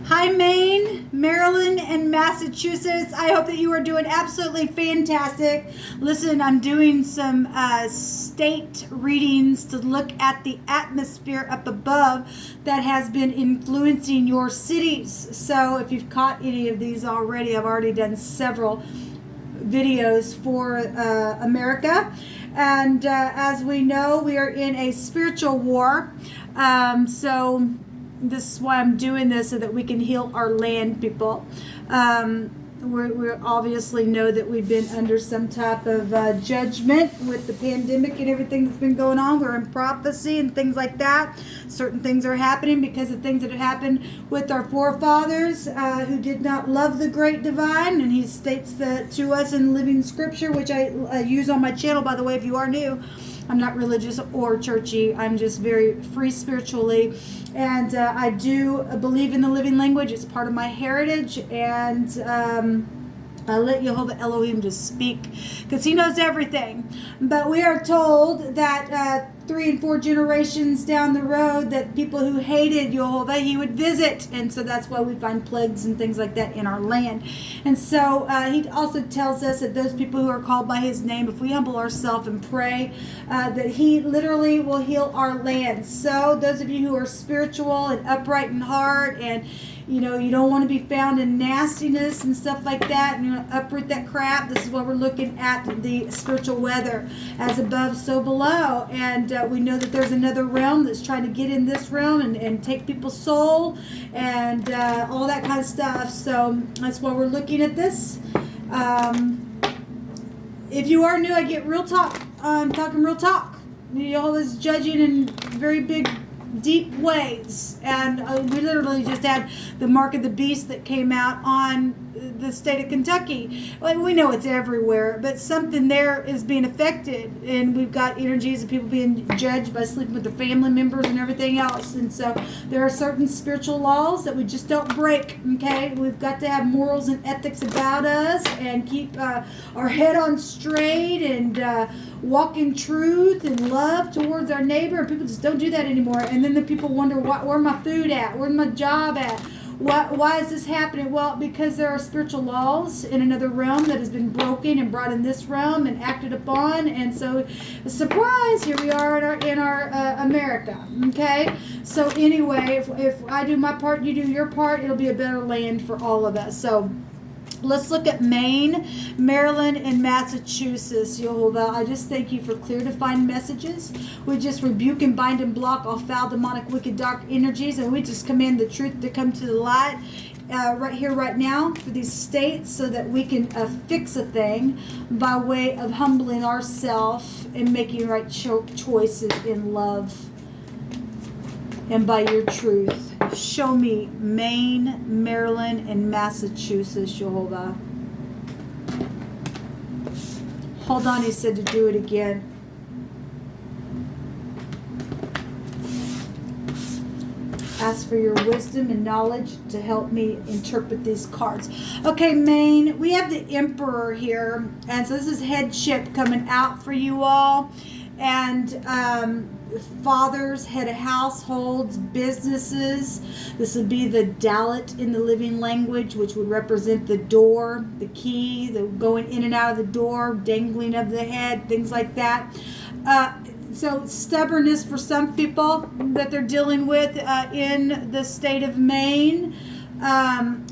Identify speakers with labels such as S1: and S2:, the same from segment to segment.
S1: Hi, Maine, Maryland, and Massachusetts. I hope that you are doing absolutely fantastic. Listen, I'm doing some state readings to look at the atmosphere up above that has been influencing your cities. So if you've caught any of these already, I've already done several videos for America. And as we know, we are in a spiritual war. So this is why I'm doing this, so that we can heal our land, people. We obviously know that we've been under some type of judgment with the pandemic and everything that's been going on. We're in prophecy and things like that. Certain things are happening because of things that have happened with our forefathers who did not love the great divine. And he states that to us in living scripture, which I use on my channel, by the way, if you are new. I'm not religious or churchy. I'm just very free spiritually. And I do believe in the living language. It's part of my heritage. And I let Jehovah Elohim just speak, because he knows everything. But we are told that 3 and 4 generations down the road, that people who hated Jehovah, he would visit. And so that's why we find plagues and things like that in our land. And so he also tells us that those people who are called by his name, if we humble ourselves and pray, that he literally will heal our land. So those of you who are spiritual and upright in heart, and you don't want to be found in nastiness and stuff like that, and you want to uproot that crap, this is what we're looking at, the spiritual weather. As above, so below. And we know that there's another realm that's trying to get in this realm and take people's soul and all that kind of stuff. So that's why we're looking at this. If you are new, I get real talk. I'm talking real talk. Jehovah's judging in very big, deep ways. And we literally just had the mark of the beast that came out on the state of Kentucky. Well, we know it's everywhere, but something there is being affected, and we've got energies of people being judged by sleeping with their family members and everything else. And so there are certain spiritual laws that we just don't break. Okay, we've got to have morals and ethics about us, and keep our head on straight, and walk in truth and love towards our neighbor. And people just don't do that anymore. And then the people wonder, where's my food at? Where's my job at? Why is this happening? Well, because there are spiritual laws in another realm that has been broken and brought in this realm and acted upon. And so, surprise, here we are in our America. Okay? So anyway, if I do my part, you do your part, it'll be a better land for all of us. So let's look at Maine, Maryland, and Massachusetts. Jehovah, I just thank you for clear, defined messages. We just rebuke and bind and block all foul, demonic, wicked, dark energies, and we just command the truth to come to the light right here, right now, for these states, so that we can fix a thing by way of humbling ourselves and making right choices in love and by your truth. Show me Maine, Maryland, and Massachusetts, Jehovah. Hold on, he said to do it again. Ask for your wisdom and knowledge to help me interpret these cards. Okay, Maine, we have the Emperor here. And so this is headship coming out for you all. And fathers, head of households, businesses. This would be the Dalit in the living language, which would represent the door, the key, the going in and out of the door, dangling of the head, things like that. So stubbornness for some people that they're dealing with in the state of Maine.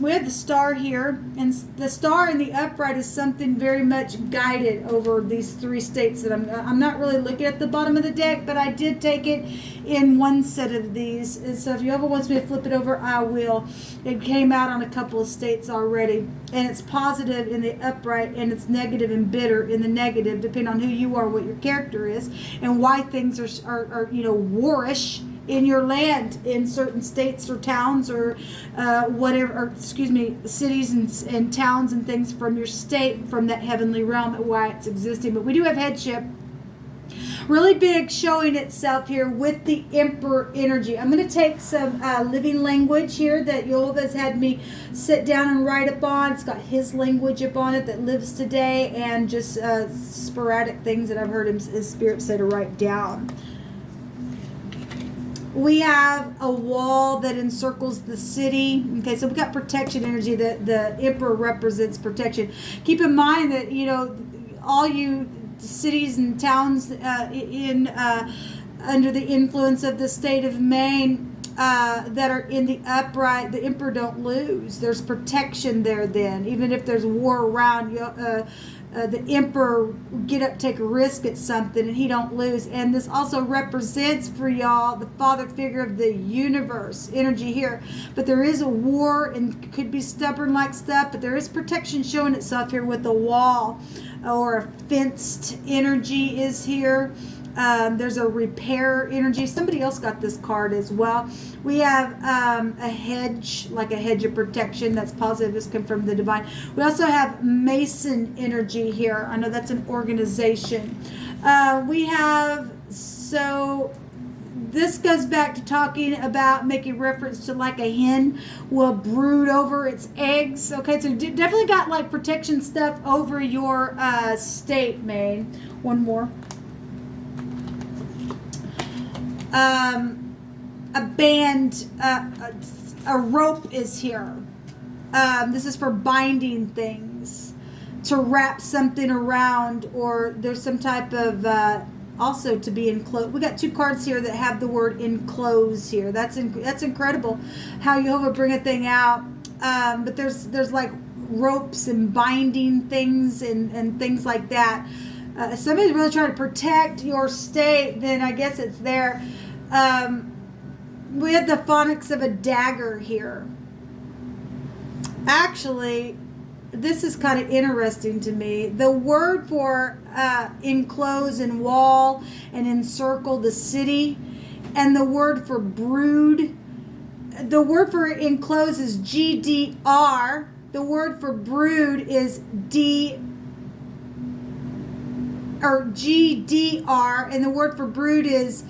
S1: We have the star here, and the star in the upright is something very much guided over these 3 states that I'm not really looking at the bottom of the deck, but I did take it in one set of these. And so if you ever wants me to flip it over, I will. It came out on a couple of states already, and it's positive in the upright, and it's negative and bitter in the negative, depending on who you are, what your character is, and why things are warish in your land, in certain states or towns or cities and towns and things from your state, from that heavenly realm, and why it's existing. But we do have headship really big showing itself here with the Emperor energy. I'm going to take some living language here that Jehovah has had me sit down and write upon. It's got his language upon it that lives today, and just sporadic things that I've heard his spirit say to write down. We have a wall that encircles the city. Okay, so we got protection energy. The emperor represents protection. Keep in mind that, all you cities and towns in under the influence of the state of Maine that are in the upright, the emperor don't lose. There's protection there then. Even if there's war around, the emperor get up, take a risk at something, and he don't lose. And this also represents for y'all the father figure of the universe energy here. But there is a war and could be stubborn like stuff, but there is protection showing itself here with the wall, or a fenced energy is here. There's a repair energy. Somebody else got this card as well. We have a hedge, like a hedge of protection. That's positive. This comes from the divine. We also have Mason energy here. I know that's an organization. We have, so this goes back to talking about making reference to like a hen will brood over its eggs. Okay, so definitely got like protection stuff over your state, Maine. One more. A band, a rope is here. This is for binding things, to wrap something around, or there's some type of also to be enclosed. We got two cards here that have the word enclose here. That's incredible how Jehovah bring a thing out. But there's like ropes and binding things and things like that. If somebody's really trying to protect your state, then I guess it's there. We have the phonics of a dagger here. Actually, this is kind of interesting to me. The word for enclose and wall and encircle the city, and the word for brood. The word for enclose is GDR. The word for brood is GDR, and the word for brood is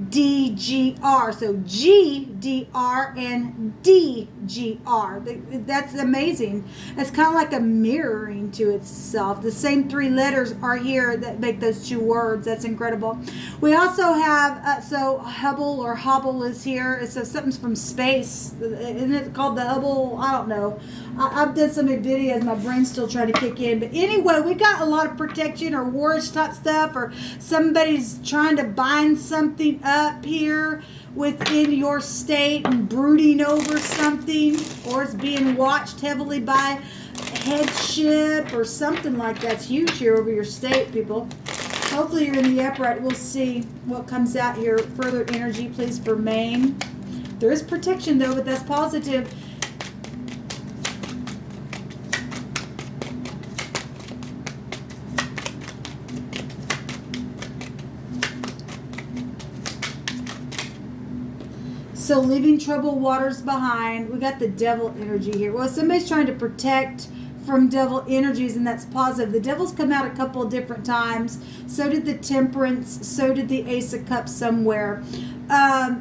S1: DGR. So GDR and DGR. That's amazing. It's kind of like a mirroring to itself. The same three letters are here that make those two words. That's incredible. We also have, so Hubble or Hubble is here. So something's from space. Isn't it called the Hubble? I don't know. I've done so many videos, my brain's still trying to kick in. But anyway, we got a lot of protection or warish type stuff, or somebody's trying to bind something up here within your state and brooding over something, or it's being watched heavily by headship or something like that's huge here over your state, people. Hopefully you're in the upright. We'll see what comes out here. Further energy, please, for Maine. There is protection, though, but that's positive. So leaving troubled waters behind. We got the devil energy here. Well, somebody's trying to protect from devil energies, and that's positive. The devil's come out a couple of different times. So did the temperance. So did the ace of cups somewhere.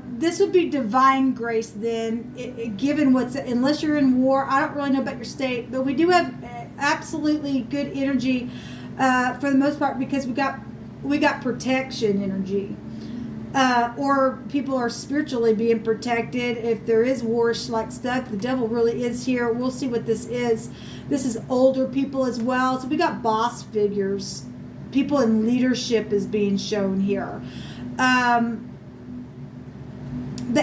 S1: This would be divine grace then, given what's, unless you're in war. I don't really know about your state, but we do have absolutely good energy for the most part, because we got protection energy. Or people are spiritually being protected. If there is warish like stuff, the devil really is here. We'll see what this is. This is older people as well. So we got boss figures. People in leadership is being shown here. The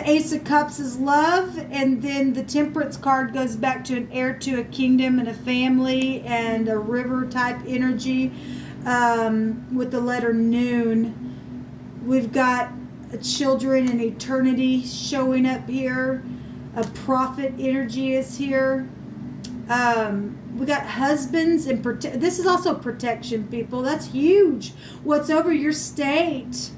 S1: Ace of Cups is love, and then the Temperance card goes back to an heir to a kingdom and a family and a river type energy with the letter noon. We've got children and eternity showing up here. A prophet energy is here. We got husbands and this is also protection, people. That's huge. What's over your state?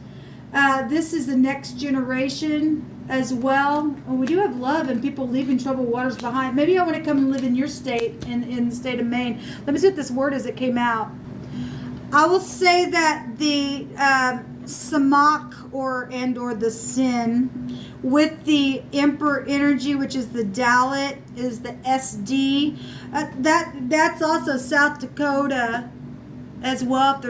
S1: This is the next generation as well. We do have love and people leaving troubled waters behind. Maybe I want to come and live in your state, in the state of Maine. Let me see what this word is that came out. I will say that the Samak or the sin with the Emperor energy, which is the Dalit, is the SD. That's also South Dakota. as well. If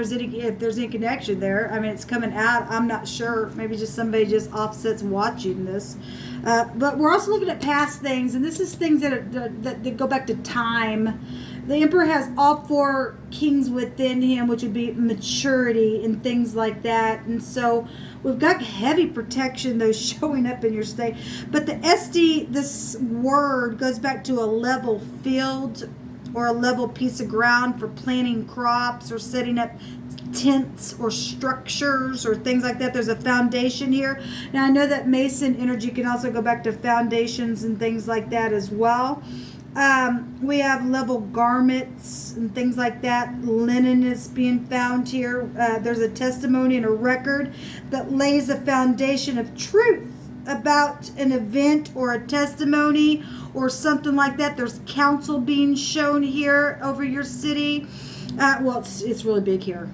S1: there's any connection there, I mean, it's coming out. I'm not sure. Maybe just somebody just offsets watching this. But we're also looking at past things, and this is things that go back to time. The Emperor has all four kings within him, which would be maturity and things like that. And so we've got heavy protection, though, showing up in your state. But the SD, this word goes back to a level field or a level piece of ground for planting crops or setting up tents or structures or things like that. There's a foundation here. Now, I know that Mason energy can also go back to foundations and things like that as well. We have level garments and things like that. Linen is being found here. There's a testimony and a record that lays a foundation of truth about an event or a testimony or something like that. There's counsel being shown here over your city. Well, it's really big here.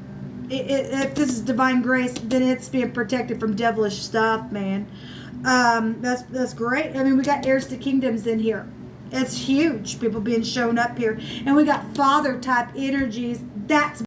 S1: If this is divine grace, then it's being protected from devilish stuff, man. That's great. I mean, we got heirs to kingdoms in here. It's huge. People being shown up here. And we got father type energies. That's